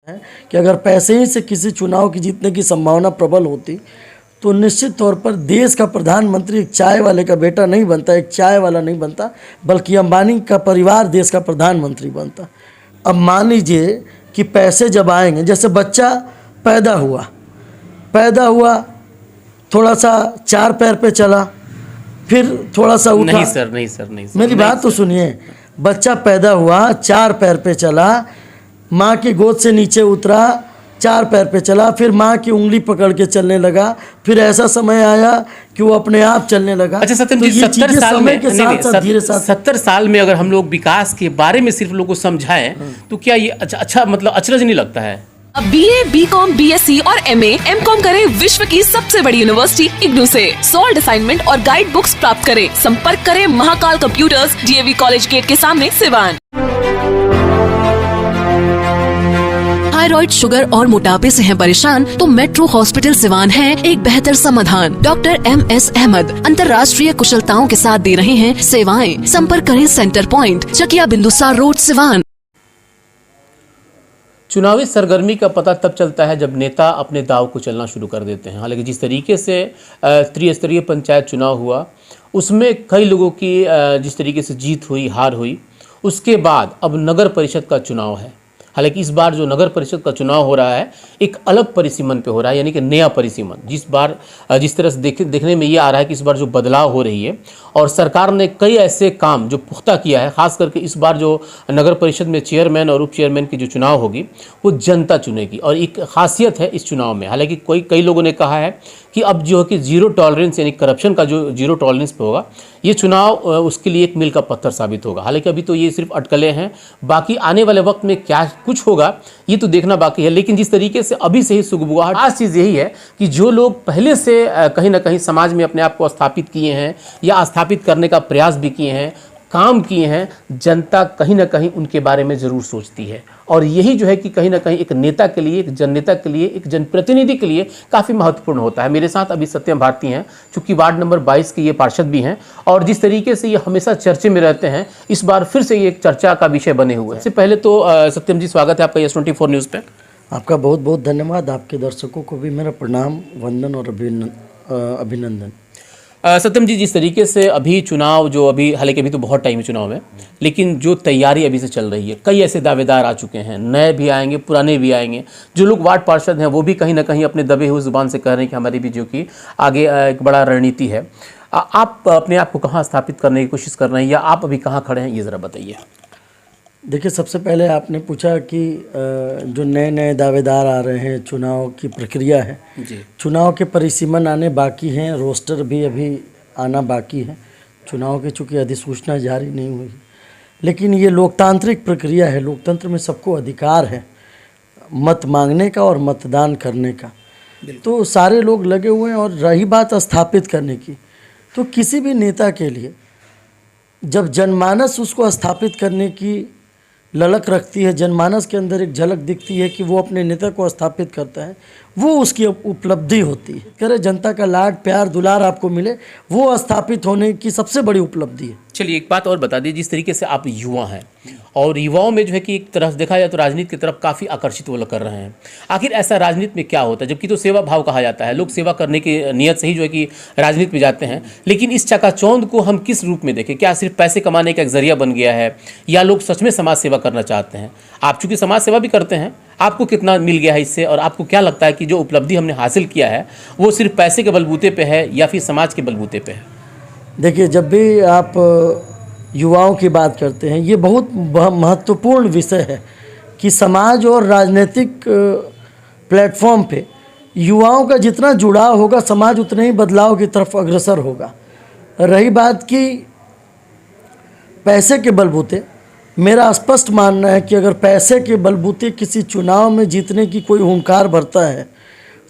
है कि अगर पैसे ही से किसी चुनाव की जीतने की संभावना प्रबल होती तो निश्चित तौर पर देश का प्रधानमंत्री एक चाय वाले का बेटा नहीं बनता, एक चाय वाला नहीं बनता, बल्कि अंबानी का परिवार देश का प्रधानमंत्री बनता। अब मान लीजिए कि पैसे जब आएंगे, जैसे बच्चा पैदा हुआ थोड़ा सा चार पैर पे चला, फिर थोड़ा सा उठा। नहीं सर, मेरी बात तो सुनिए। बच्चा पैदा हुआ, चार पैर पे चला, माँ की गोद से नीचे उतरा, चार पैर पे चला, फिर माँ की उंगली पकड़ के चलने लगा, फिर ऐसा समय आया कि वो अपने आप चलने लगा। अच्छा सत्यम जी, 70 साल में के साथ 70 साल में अगर हम लोग विकास के बारे में सिर्फ लोगों को समझाएं तो क्या ये अच्छा मतलब अचरज नहीं लगता है? अब BA, BCom, BSc और MA, MCom करें विश्व की सबसे बड़ी यूनिवर्सिटी इग्नू से। सॉल्ड असाइनमेंट और गाइड बुक्स प्राप्त करें। संपर्क करें Mahakal computers, DAV college gate के सामने, सिवान। थायराइड, शुगर और मोटापे से हैं परेशान तो मेट्रो हॉस्पिटल सिवान है एक बेहतर समाधान। डॉक्टर MS अहमद अंतर्राष्ट्रीय कुशलताओं के साथ दे रहे हैं सेवाएं। संपर्क करें centre point, Chakiya Bindusar road, Siwan. चुनावी सरगर्मी का पता तब चलता है जब नेता अपने दाव को चलना शुरू कर देते हैं। हालांकि जिस तरीके से त्रिस्तरीय पंचायत चुनाव हुआ उसमें कई लोगों की जिस तरीके से जीत हुई, हार हुई, उसके बाद अब नगर परिषद का चुनाव है। हालांकि इस बार जो नगर परिषद का चुनाव हो रहा है एक अलग परिसीमन पे हो रहा है, यानी कि नया परिसीमन। जिस तरह से देखने में ये आ रहा है कि इस बार जो बदलाव हो रही है और सरकार ने कई ऐसे काम जो पुख्ता किया है, खास करके इस बार जो नगर परिषद में चेयरमैन और उप चेयरमैन की जो चुनाव होगी वो जनता चुनेगी और एक खासियत है इस चुनाव में। हालांकि कई लोगों ने कहा है कि अब जो है कि जीरो टॉलरेंस यानी करप्शन का जो जीरो टॉलरेंस पे होगा ये चुनाव उसके लिए एक मील का पत्थर साबित होगा। हालांकि अभी तो ये सिर्फ अटकलें हैं, बाकी आने वाले वक्त में क्या कुछ होगा ये तो देखना बाकी है। लेकिन जिस तरीके से अभी से ही सुगबुगाहट, खास चीज़ यही है कि जो लोग पहले से कहीं ना कहीं समाज में अपने आप को स्थापित किए हैं या स्थापित करने का प्रयास भी किए हैं, काम किए हैं, जनता कहीं ना कहीं उनके बारे में ज़रूर सोचती है। और यही जो है कि कहीं ना कहीं एक नेता के लिए, एक जननेता के लिए, एक जनप्रतिनिधि के लिए काफ़ी महत्वपूर्ण होता है। मेरे साथ अभी सत्यम भारती हैं, चूँकि वार्ड नंबर 22 के ये पार्षद भी हैं और जिस तरीके से ये हमेशा चर्चे में रहते हैं, इस बार फिर से ये एक चर्चा का विषय बने हुए हैं। इससे पहले तो सत्यम जी स्वागत है आपका S24 न्यूज़ पे। आपका बहुत बहुत धन्यवाद। आपके दर्शकों को भी मेरा प्रणाम, वंदन और अभिनंदन। सत्यम जी, जिस तरीके से अभी चुनाव जो अभी, हालांकि अभी तो बहुत टाइम है चुनाव में, लेकिन जो तैयारी अभी से चल रही है, कई ऐसे दावेदार आ चुके हैं, नए भी आएंगे, पुराने भी आएंगे। जो लोग वार्ड पार्षद हैं वो भी कहीं ना कहीं अपने दबे हुए जुबान से कह रहे हैं कि हमारी भी जो कि आगे एक बड़ा रणनीति है। आप अपने आप को कहाँ स्थापित करने की कोशिश कर रहे हैं या आप अभी कहाँ खड़े हैं, ये ज़रा बताइए। देखिए, सबसे पहले आपने पूछा कि जो नए नए दावेदार आ रहे हैं, चुनाव की प्रक्रिया है जी, चुनाव के परिसीमन आने बाकी हैं, रोस्टर भी अभी आना बाकी है। चुनाव की चूँकि अधिसूचना जारी नहीं हुई, लेकिन ये लोकतांत्रिक प्रक्रिया है। लोकतंत्र में सबको अधिकार है मत मांगने का और मतदान करने का। तो सारे लोग लगे हुए हैं। और रही बात स्थापित करने की, तो किसी भी नेता के लिए जब जनमानस उसको स्थापित करने की ललक रखती है, जनमानस के अंदर एक झलक दिखती है कि वो अपने नेता को स्थापित करता है, वो उसकी उपलब्धि होती है। करे जनता का लाड प्यार दुलार आपको मिले, वो स्थापित होने की सबसे बड़ी उपलब्धि है। चलिए एक बात और बता दीजिए, जिस तरीके से आप युवा हैं और युवाओं में जो है कि एक तरफ देखा जाए तो राजनीति की तरफ काफ़ी आकर्षित वो लोग कर रहे हैं, आखिर ऐसा राजनीति में क्या होता है? जबकि तो सेवा भाव कहा जाता है, लोग सेवा करने की नियत से ही जो है कि राजनीति में जाते हैं, लेकिन इस चकाचौंध को हम किस रूप में देखें? क्या सिर्फ पैसे कमाने का एक जरिया बन गया है या लोग सच में समाज सेवा करना चाहते हैं? आप चूँकि समाज सेवा भी करते हैं, आपको कितना मिल गया है इससे और आपको क्या लगता है कि जो उपलब्धि हमने हासिल किया है वो सिर्फ पैसे के बलबूते पे है या फिर समाज के बलबूते पे है? देखिए, जब भी आप युवाओं की बात करते हैं, ये बहुत महत्वपूर्ण विषय है कि समाज और राजनीतिक प्लेटफॉर्म पे युवाओं का जितना जुड़ाव होगा, समाज उतने ही बदलाव की तरफ अग्रसर होगा। रही बात कि पैसे के बलबूते, मेरा स्पष्ट मानना है कि अगर पैसे के बलबूते किसी चुनाव में जीतने की कोई हुंकार भरता है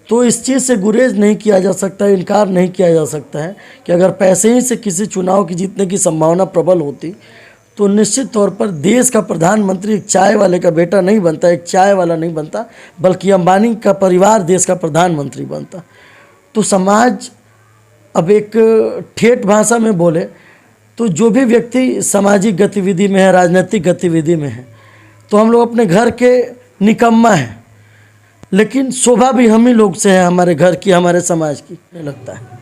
तो इस चीज़ से गुरेज नहीं किया जा सकता, इनकार नहीं किया जा सकता है कि अगर पैसे ही से किसी चुनाव की जीतने की संभावना प्रबल होती तो निश्चित तौर पर देश का प्रधानमंत्री एक चाय वाले का बेटा नहीं बनता, एक चाय वाला नहीं बनता, बल्कि अंबानी का परिवार देश का प्रधानमंत्री बनता। तो समाज, अब एक ठेठ भाषा में बोले तो जो भी व्यक्ति सामाजिक गतिविधि में है, राजनीतिक गतिविधि में है, तो हम लोग अपने घर के निकम्मा हैं, लेकिन शोभा भी हम ही लोग से है, हमारे घर की, हमारे समाज की, नहीं लगता है।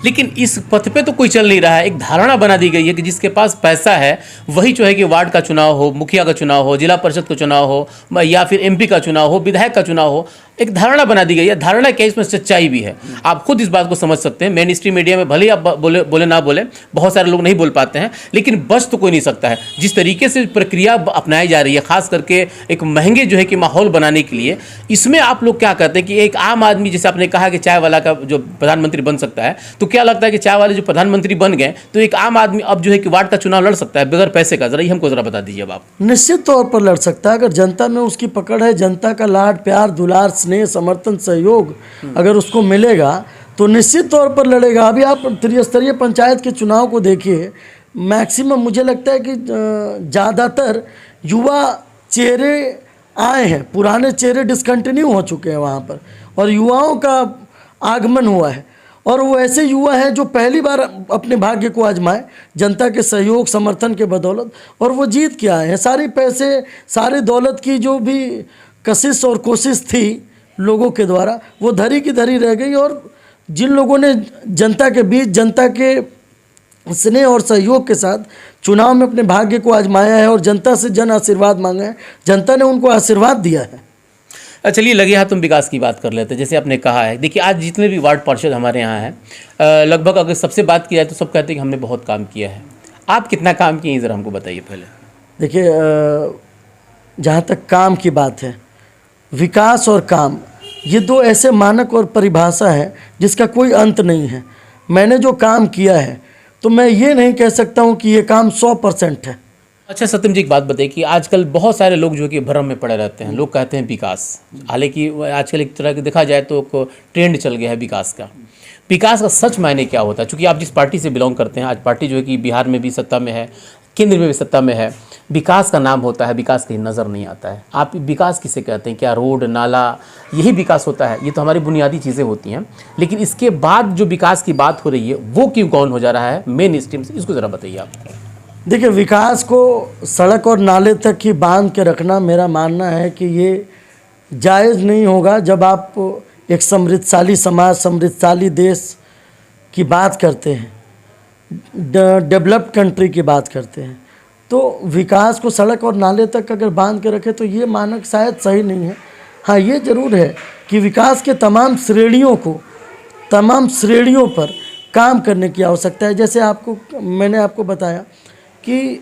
लेकिन इस पथ पे तो कोई चल नहीं रहा है। एक धारणा बना दी गई है कि जिसके पास पैसा है वही जो है कि वार्ड का चुनाव हो, मुखिया का चुनाव हो, जिला परिषद का चुनाव हो, या फिर एमपी का चुनाव हो, विधायक का चुनाव हो। एक धारणा बना दी गई है। धारणा क्या, इसमें सच्चाई भी है। आप खुद इस बात को समझ सकते हैं। मेन स्ट्रीम मीडिया में भले ही आप बोले ना बोले, बहुत सारे लोग नहीं बोल पाते हैं, लेकिन बच तो कोई नहीं सकता है। जिस तरीके से प्रक्रिया अपनाई जा रही है, खास करके एक महंगे जो है कि माहौल बनाने के लिए, इसमें आप लोग क्या करते हैं कि एक आम आदमी, जैसे आपने कहा कि चाय वाला का जो प्रधानमंत्री बन सकता है, तो क्या लगता है कि चाय वाले जो प्रधानमंत्री बन गए तो एक आम आदमी अब जो है कि वार्ड का चुनाव लड़ सकता है बगैर पैसे का? जरा ये हमको जरा बता दीजिए अब आप। निश्चित तौर पर लड़ सकता है, अगर जनता में उसकी पकड़ है, जनता का लाड प्यार दुलार स्नेह समर्थन सहयोग अगर उसको मिलेगा तो निश्चित तौर पर लड़ेगा। अभी आप त्रिस्तरीय पंचायत के चुनाव को देखिए, मैक्सिमम मुझे लगता है कि ज़्यादातर युवा चेहरे आए हैं, पुराने चेहरे डिसकंटिन्यू हो चुके हैं वहाँ पर, और युवाओं का आगमन हुआ है। और वो ऐसे युवा हैं जो पहली बार अपने भाग्य को आजमाए जनता के सहयोग समर्थन के बदौलत, और वो जीत के आए हैं। सारी पैसे सारी दौलत की जो भी कशिश और कोशिश थी लोगों के द्वारा, वो धरी की धरी रह गई। और जिन लोगों ने जनता के बीच जनता के स्नेह और सहयोग के साथ चुनाव में अपने भाग्य को आजमाया है और जनता से जन आशीर्वाद मांगा है, जनता ने उनको आशीर्वाद दिया है। चलिए लगे हाथ तुम विकास की बात कर लेते हैं। जैसे आपने कहा है, देखिए आज जितने भी वार्ड पार्षद हमारे यहाँ हैं, लगभग अगर सबसे बात की जाए तो सब कहते हैं कि हमने बहुत काम किया है। आप कितना काम किए ज़रा हमको बताइए पहले। देखिए, जहाँ तक काम की बात है, विकास और काम ये दो ऐसे मानक और परिभाषा है जिसका कोई अंत नहीं है। मैंने जो काम किया है तो मैं ये नहीं कह सकता हूँ कि ये काम 100% है। अच्छा सत्यम जी, एक बात बताइए कि आजकल बहुत सारे लोग जो कि भ्रम में पड़े रहते हैं। लोग कहते हैं विकास, हालांकि आजकल एक तरह की देखा जाए तो ट्रेंड चल गया है विकास का। विकास का सच मायने क्या होता है? क्योंकि आप जिस पार्टी से बिलोंग करते हैं, आज पार्टी जो है कि बिहार में भी सत्ता में है, केंद्र में भी सत्ता में है, विकास का नाम होता है, विकास कहीं नज़र नहीं आता है। आप विकास किसे कहते हैं? क्या रोड नाला यही विकास होता है? ये तो हमारी बुनियादी चीज़ें होती हैं, लेकिन इसके बाद जो विकास की बात हो रही है वो क्यों कौन हो जा रहा है मेन स्ट्रीम से? इसको ज़रा बताइए आप। देखिए, विकास को सड़क और नाले तक ही बांध के रखना मेरा मानना है कि ये जायज़ नहीं होगा। जब आप एक समृद्धशाली समाज, समृद्धशाली देश की बात करते हैं, डेवलप्ड कंट्री की बात करते हैं, तो विकास को सड़क और नाले तक अगर बांध के रखे तो ये मानक शायद सही नहीं है। हाँ, ये ज़रूर है कि विकास के तमाम श्रेणियों पर काम करने की आवश्यकता है। जैसे मैंने आपको बताया कि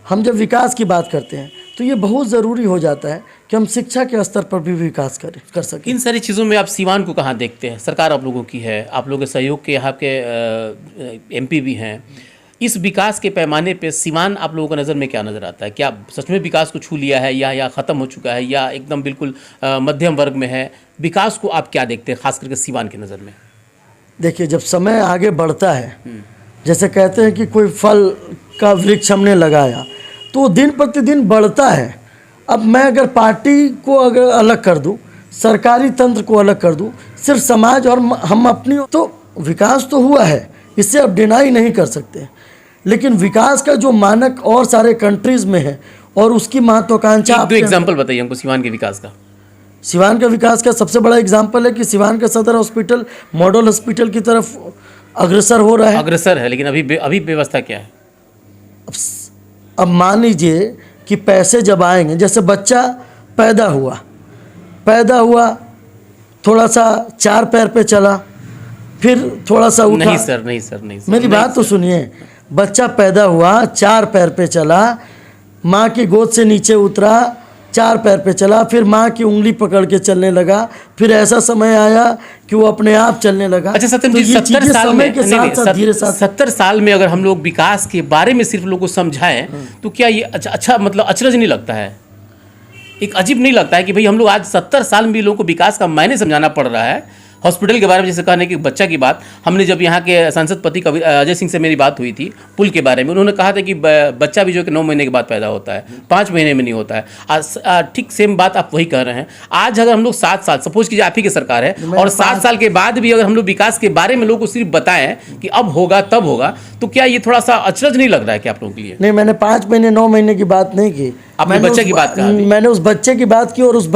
हम जब विकास की बात करते हैं तो ये बहुत ज़रूरी हो जाता है कि हम शिक्षा के स्तर पर भी विकास कर सकें। इन सारी चीज़ों में आप सीवान को कहाँ देखते हैं? सरकार आप लोगों की है, आप लोगों के सहयोग के यहाँ के एमपी भी हैं। इस विकास के पैमाने पे सीवान आप लोगों का नज़र में क्या नज़र आता है? क्या सच में विकास को छू लिया है या ख़त्म हो चुका है या एकदम बिल्कुल मध्यम वर्ग में है? विकास को आप क्या देखते हैं खास करके सीवान की नज़र में? देखिए, जब समय आगे बढ़ता है, जैसे कहते हैं कि कोई फल का वृक्ष हमने लगाया तो दिन प्रतिदिन बढ़ता है। अब मैं अगर पार्टी को अगर अलग कर दूं, सरकारी तंत्र को अलग कर दूं, सिर्फ समाज और हम अपनी, तो विकास तो हुआ है, इससे अब डिनाई नहीं कर सकते। लेकिन विकास का जो मानक और सारे कंट्रीज में है और उसकी महत्वाकांक्षा, दो एग्जाम्पल बताइए हमको सीवान के विकास का। सिवान का विकास का सबसे बड़ा एग्जाम्पल है कि सिवान का सदर हॉस्पिटल मॉडल हॉस्पिटल की तरफ अग्रसर हो रहा है। अग्रसर है, लेकिन अभी व्यवस्था क्या है? अब मान लीजिए कि पैसे जब आएंगे, जैसे बच्चा पैदा हुआ थोड़ा सा चार पैर पे चला, फिर थोड़ा सा उठा। नहीं सर, मेरी बात तो सुनिए। बच्चा पैदा हुआ, चार पैर पे चला, माँ की गोद से नीचे उतरा, चार पैर पे चला, फिर माँ की उंगली पकड़ के चलने लगा, फिर ऐसा समय आया कि वो अपने आप चलने लगा। अच्छा सत्यम जी, 70 साल में के साथ धीरे साथ 70 साल में अगर हम लोग विकास के बारे में सिर्फ लोगों को समझाएं तो क्या ये अच्छा मतलब अचरज नहीं लगता है? एक अजीब नहीं लगता है कि भाई हम लोग आज 70 साल में भी लोगों को विकास का मायने समझाना पड़ रहा है? हॉस्पिटल के बारे में जैसे कहने की बच्चा की बात, हमने जब यहाँ के सांसद पति अजय सिंह से मेरी बात हुई थी पुल के बारे में, उन्होंने कहा था कि बच्चा भी जो कि 9 महीने के बाद पैदा होता है, 5 महीने में नहीं होता है। ठीक सेम बात आप वही कह रहे हैं। आज अगर हम लोग 7 साल, सपोज कीजिए आप ही की सरकार है, और 7 साल के बाद भी अगर हम लोग विकास के बारे में लोगों को सिर्फ बताएं कि अब होगा तब होगा, तो क्या ये थोड़ा सा अचरज नहीं लग रहा है कि आप लोगों के लिए? नहीं, मैंने 5 महीने 9 महीने की बात नहीं की, आपने बच्चे की बात कहा। मैंने उस बच्चे की बात की, और उस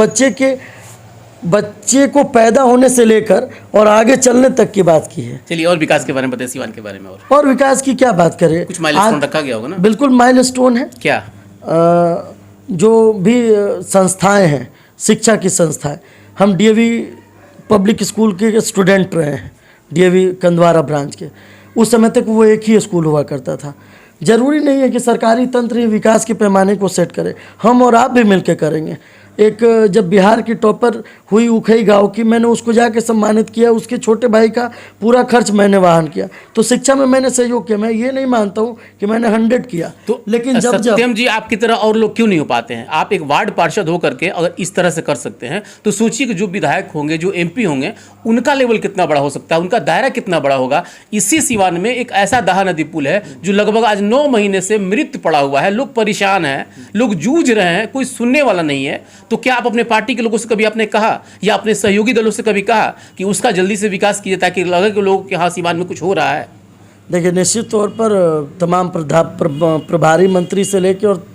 बच्चे को पैदा होने से लेकर और आगे चलने तक की बात की है। चलिए और विकास के बारे में बताइए, सिवान के बारे में। और विकास की क्या बात करें, कुछ माइलस्टोन रखा गया होगा ना? बिल्कुल माइलस्टोन है। क्या? जो भी संस्थाएं हैं, शिक्षा की संस्थाएं, हम डीएवी पब्लिक स्कूल के स्टूडेंट रहे हैं, डीएवी कंदवारा ब्रांच के। उस समय तक वो एक ही स्कूल हुआ करता था। ज़रूरी नहीं है कि सरकारी तंत्र ही विकास के पैमाने को सेट करे, हम और आप भी मिलकर करेंगे। एक जब बिहार की टॉपर हुई उखई गांव की, मैंने उसको जाके सम्मानित किया, उसके छोटे भाई का पूरा खर्च मैंने वहन किया। तो शिक्षा में मैंने सहयोग किया। मैं ये नहीं मानता हूँ कि मैंने 100 किया, तो लेकिन जब सत्यम जी आपकी तरह और लोग क्यों नहीं हो पाते हैं? आप एक वार्ड पार्षद होकर के अगर इस तरह से कर सकते हैं, तो सोचिए कि जो विधायक होंगे, जो एमपी होंगे, उनका लेवल कितना बड़ा हो सकता है, उनका दायरा कितना बड़ा होगा। इसी सिवान में एक ऐसा दहा नदी पुल है जो लगभग आज 9 महीने से मृत पड़ा हुआ है। लोग परेशान हैं, लोग जूझ रहे हैं, कोई सुनने वाला नहीं है। तो क्या आप अपने पार्टी के लोगों से कभी आपने कहा, या अपने सहयोगी दलों से कभी कहा कि उसका जल्दी से विकास किया, ताकि लगे कि लोगों के हाँ सिवान में कुछ हो रहा है? देखिए, निश्चित तौर पर तमाम प्रभारी मंत्री से लेकर और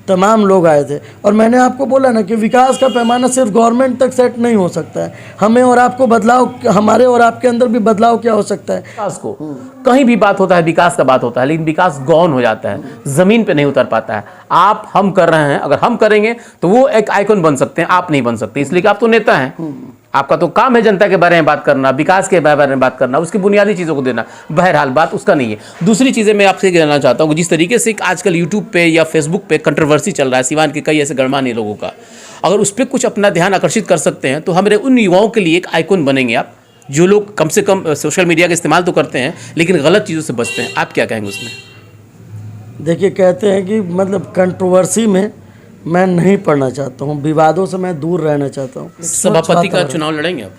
तमाम लोग आए थे, और मैंने आपको बोला ना कि विकास का पैमाना सिर्फ गवर्नमेंट तक सेट नहीं हो सकता है। हमें और आपको बदलाव, हमारे और आपके अंदर भी बदलाव क्या हो सकता है। विकास को कहीं भी बात होता है, विकास का बात होता है, लेकिन विकास गौन हो जाता है, जमीन पे नहीं उतर पाता है। आप हम कर रहे हैं, अगर हम करेंगे तो वो एक आइकन बन सकते हैं, आप नहीं बन सकते, इसलिए कि आप तो नेता हैं। आपका तो काम है जनता के बारे में बात करना, विकास के बारे में बात करना, उसकी बुनियादी चीज़ों को देना। बहरहाल बात उसका नहीं है। दूसरी चीज़ें मैं आपसे कहना चाहता हूँ कि जिस तरीके से आजकल यूट्यूब पे या फेसबुक पे कंट्रोवर्सी चल रहा है सिवान के कई ऐसे गणमान्य लोगों का, अगर उस पर कुछ अपना ध्यान आकर्षित कर सकते हैं तो हमारे उन युवाओं के लिए एक आइकन बनेंगे आप, जो लोग कम से कम सोशल मीडिया का इस्तेमाल तो करते हैं लेकिन गलत चीज़ों से बचते हैं। आप क्या कहेंगे उसमें? देखिए, कहते हैं कि मतलब कंट्रोवर्सी में मैं नहीं पढ़ना चाहता हूँ, विवादों से मैं दूर रहना चाहता हूँ। सभापति का चुनाव लड़ेंगे आप?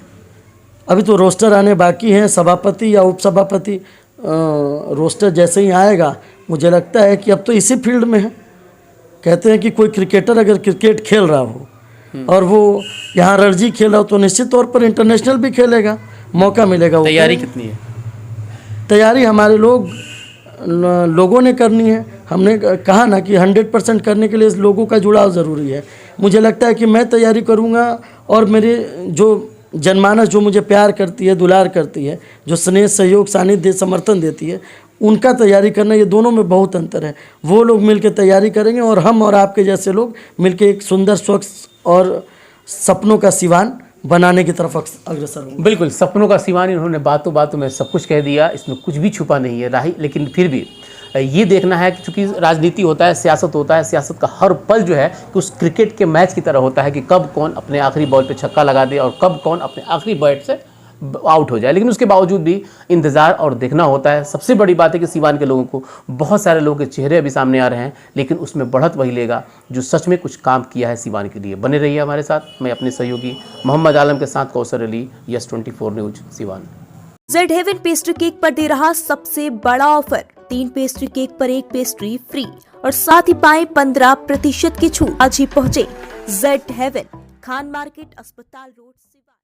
अभी तो रोस्टर आने बाकी हैं, सभापति या उपसभापति रोस्टर जैसे ही आएगा, मुझे लगता है कि अब तो इसी फील्ड में है। कहते हैं कि कोई क्रिकेटर अगर क्रिकेट खेल रहा हो और वो यहाँ रणजी खेल रहा हो, तो निश्चित तौर पर इंटरनेशनल भी खेलेगा, मौका मिलेगा। तैयारी कितनी है? तैयारी हमारे लोगों ने करनी है। हमने कहा ना कि 100% करने के लिए लोगों का जुड़ाव ज़रूरी है। मुझे लगता है कि मैं तैयारी करूँगा, और मेरे जो जनमानस जो मुझे प्यार करती है, दुलार करती है, जो स्नेह, सहयोग, सानिध्य, समर्थन देती है, उनका तैयारी करना, ये दोनों में बहुत अंतर है। वो लोग मिलकर तैयारी करेंगे और हम और आपके जैसे लोग मिलकर एक सुंदर, स्वच्छ और सपनों का सिवान बनाने की तरफ अग्रसर होंगे। बिल्कुल, सपनों का सिवान। इन्होंने बातों बातों में सब कुछ कह दिया, इसमें कुछ भी छुपा नहीं है राही। लेकिन फिर भी ये देखना है कि चूंकि राजनीति होता है, सियासत होता है, सियासत का हर पल जो है कि उस क्रिकेट के मैच की तरह होता है कि कब कौन अपने आखिरी बॉल पे छक्का लगा दे और कब कौन अपने आखिरी बैट से आउट हो जाए। लेकिन उसके बावजूद भी इंतजार और देखना होता है। सबसे बड़ी बात है कि सिवान के लोगों को, बहुत सारे लोगों के चेहरे अभी सामने आ रहे हैं, लेकिन उसमें बढ़त वही लेगा जो सच में कुछ काम किया है सिवान के लिए। बने रहिए हमारे साथ। मैं अपने सहयोगी मोहम्मद आलम के साथ Kausar Ali, yes 24 news Siwan. Z heaven pastry cake पर दे रहा सबसे बड़ा ऑफर, 3 पेस्ट्री केक पर 1 पेस्ट्री फ्री, और साथ ही पाए 15% की छूट। आज ही पहुँचे जेड हेवन, खान मार्केट, अस्पताल रोड, सिवान।